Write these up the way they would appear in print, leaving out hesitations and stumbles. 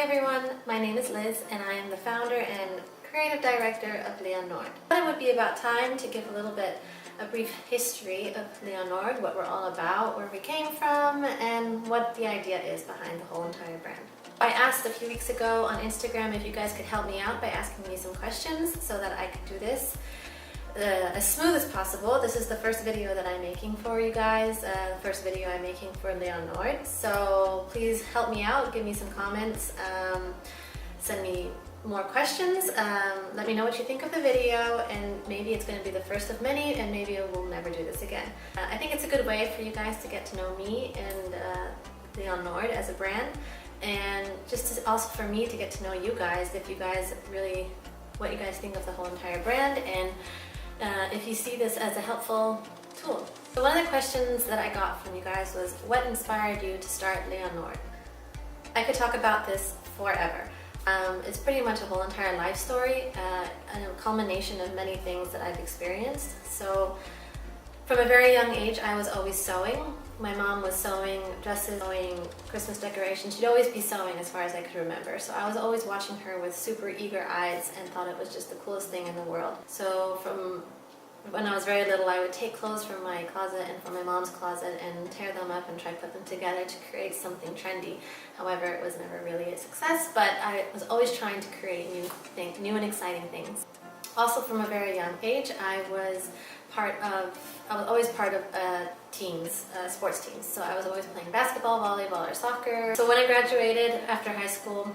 everyone, my name is Liz and I am the founder and creative director of NORD. I thought it would be about time to give a brief history of NORD, what we're all about, where we came from, and what the idea is behind the whole entire brand. I asked a few weeks ago on Instagram if you guys could help me out by asking me some questions so that I could do this as smooth as possible. This is the first video that I'm making for you guys, the first video I'm making for NORD. So please help me out, give me some comments, send me more questions, let me know what you think of the video, and maybe it's going to be the first of many, and maybe we'll never do this again. I think it's a good way for you guys to get to know me and NORD as a brand, and also for me to get to know you guys, what you guys think of the whole entire brand, and if you see this as a helpful tool. So one of the questions that I got from you guys was, what inspired you to start NORD? I could talk about this forever. It's pretty much a whole entire life story, and a culmination of many things that I've experienced. So from a very young age, I was always sewing. My mom was sewing dresses, sewing Christmas decorations. She'd always be sewing as far as I could remember. So I was always watching her with super eager eyes and thought it was just the coolest thing in the world. So from when I was very little, I would take clothes from my closet and from my mom's closet and tear them up and try to put them together to create something trendy. However, it was never really a success, but I was always trying to create new and exciting things. Also, from a very young age, I was always part of teams, sports teams. So I was always playing basketball, volleyball, or soccer. So when I graduated after high school,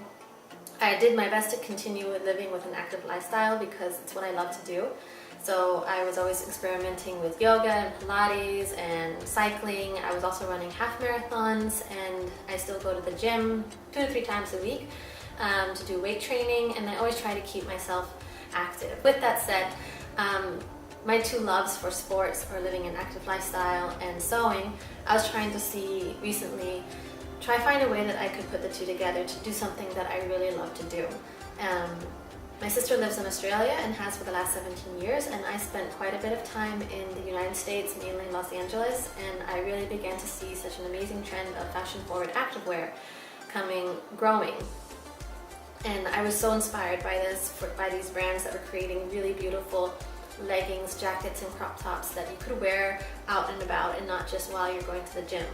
I did my best to continue living with an active lifestyle because it's what I love to do. So I was always experimenting with yoga and Pilates and cycling. I was also running half marathons, and I still go to the gym 2 to 3 times a week to do weight training, and I always try to keep myself active. With that said, my two loves for sports, or living an active lifestyle, and sewing, I was trying to find a way that I could put the two together to do something that I really love to do. My sister lives in Australia and has for the last 17 years, and I spent quite a bit of time in the United States, mainly Los Angeles, and I really began to see such an amazing trend of fashion-forward activewear growing. And I was so inspired by these brands that were creating really beautiful leggings, jackets, and crop tops that you could wear out and about and not just while you're going to the gym.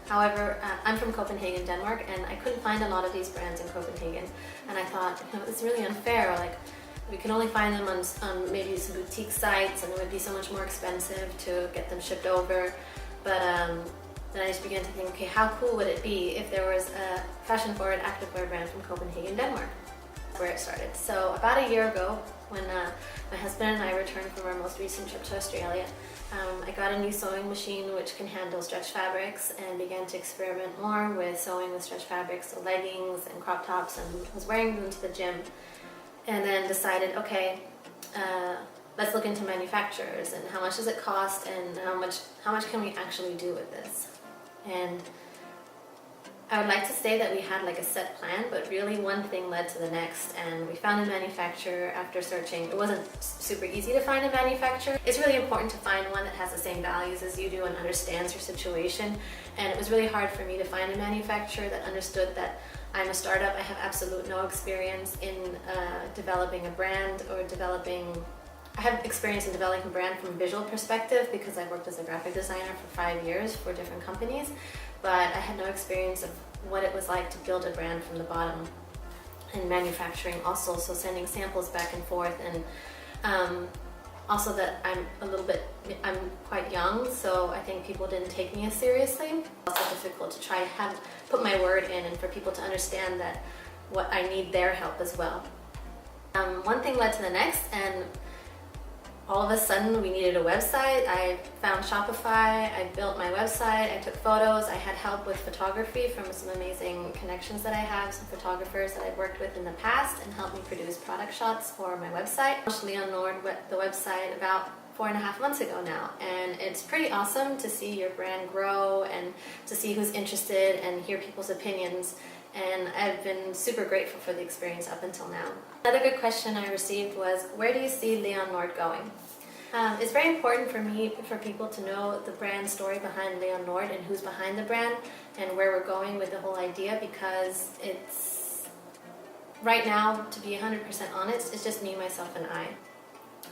However, I'm from Copenhagen, Denmark, and I couldn't find a lot of these brands in Copenhagen. And I thought, it's really unfair. Like, we can only find them on maybe some boutique sites, and it would be so much more expensive to get them shipped over. But then I just began to think, okay, how cool would it be if there was a fashion-forward activewear brand from Copenhagen, Denmark? That's where it started. So about a year ago, when my husband and I returned from our most recent trip to Australia, I got a new sewing machine which can handle stretch fabrics, and began to experiment more with sewing with stretch fabrics, so leggings and crop tops, and was wearing them to the gym. And then decided, okay, let's look into manufacturers and how much does it cost, and how much can we actually do with this. And I would like to say that we had like a set plan, but really one thing led to the next, and we found a manufacturer after searching. It wasn't super easy to find a manufacturer. It's really important to find one that has the same values as you do and understands your situation, and it was really hard for me to find a manufacturer that understood that I'm a startup. I have absolute no experience in developing a brand or I have experience in developing a brand from a visual perspective because I worked as a graphic designer for 5 years for different companies, but I had no experience of what it was like to build a brand from the bottom, and manufacturing also, so sending samples back and forth, and also that I'm quite young, so I think people didn't take me as seriously. It's also difficult to try to put my word in and for people to understand that I need their help as well. One thing led to the next, and all of a sudden we needed a website. I found Shopify, I built my website, I took photos, I had help with photography from some amazing connections that I have, some photographers that I've worked with in the past, and helped me produce product shots for my website. I launched NORD, the website, about 4.5 months ago now, and it's pretty awesome to see your brand grow and to see who's interested and hear people's opinions. And I've been super grateful for the experience up until now. Another good question I received was, where do you see NORD going? It's very important for me for people to know the brand story behind Leon Nord and who's behind the brand and where we're going with the whole idea, because it's, right now, to be 100% honest, it's just me, myself, and I.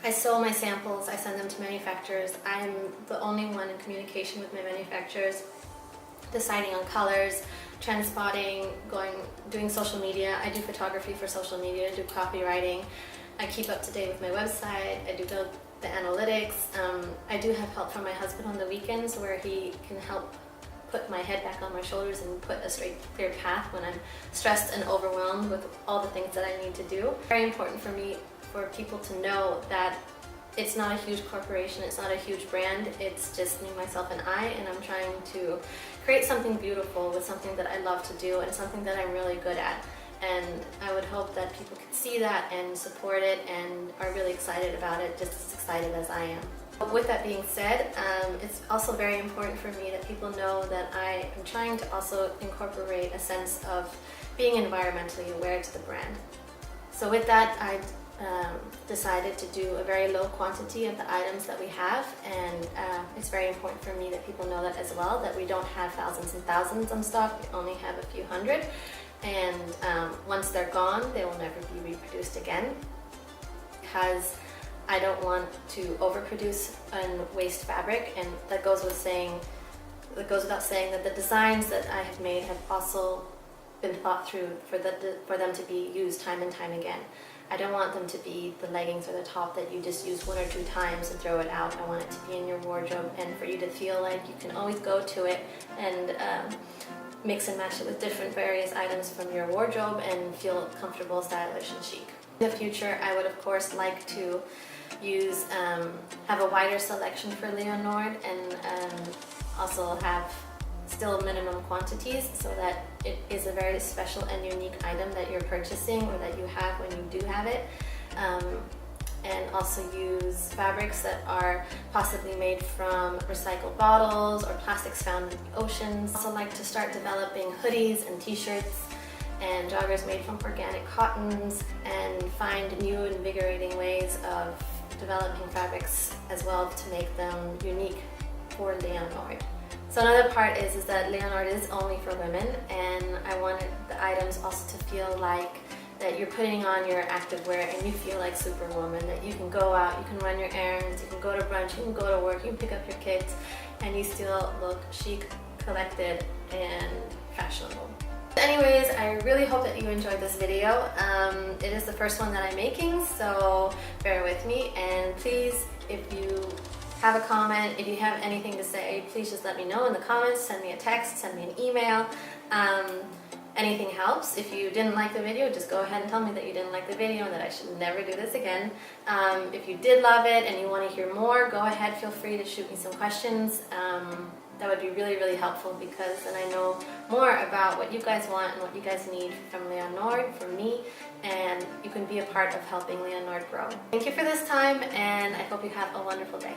I sew my samples, I send them to manufacturers. I'm the only one in communication with my manufacturers, deciding on colors, trend spotting, doing social media. I do photography for social media, I do copywriting. I keep up to date with my website, I do build the analytics. I do have help from my husband on the weekends where he can help put my head back on my shoulders and put a straight, clear path when I'm stressed and overwhelmed with all the things that I need to do. Very important for me for people to know that it's not a huge corporation, it's not a huge brand, it's just me, myself, and I, and I'm trying to create something beautiful with something that I love to do and something that I'm really good at. And I would hope that people can see that and support it and are really excited about it, just as excited as I am. With that being said, it's also very important for me that people know that I am trying to also incorporate a sense of being environmentally aware to the brand. So with that, I decided to do a very low quantity of the items that we have, and it's very important for me that people know that as well, that we don't have thousands and thousands on stock, we only have a few hundred, and once they're gone, they will never be reproduced again, because I don't want to overproduce and waste fabric, and that goes without saying that the designs that I have made have also been thought through for them to be used time and time again. I don't want them to be the leggings or the top that you just use 1 or 2 times and throw it out. I want it to be in your wardrobe and for you to feel like you can always go to it and mix and match it with different various items from your wardrobe and feel comfortable, stylish, and chic. In the future, I would of course like to have a wider selection for Leon Nord and also have still minimum quantities so that it is a very special and unique item that you're purchasing or that you have when you do have it. And also use fabrics that are possibly made from recycled bottles or plastics found in the oceans. I also like to start developing hoodies and t-shirts and joggers made from organic cottons, and find new invigorating ways of developing fabrics as well to make them unique for Leon Nord. So another part is that Leon Nord is only for women, and I wanted the items also to feel like that you're putting on your activewear and you feel like Superwoman, that you can go out, you can run your errands, you can go to brunch, you can go to work, you can pick up your kids, and you still look chic, collected, and fashionable. Anyways, I really hope that you enjoyed this video. It is the first one that I'm making, so bear with me, and please, if you have a comment, if you have anything to say, please just let me know in the comments, send me a text, send me an email. Anything helps. If you didn't like the video, just go ahead and tell me that you didn't like the video and that I should never do this again. If you did love it and you want to hear more, go ahead, feel free to shoot me some questions. That would be really, really helpful, because then I know more about what you guys want and what you guys need from Leon Nord, from me, and you can be a part of helping Leon Nord grow. Thank you for this time, and I hope you have a wonderful day.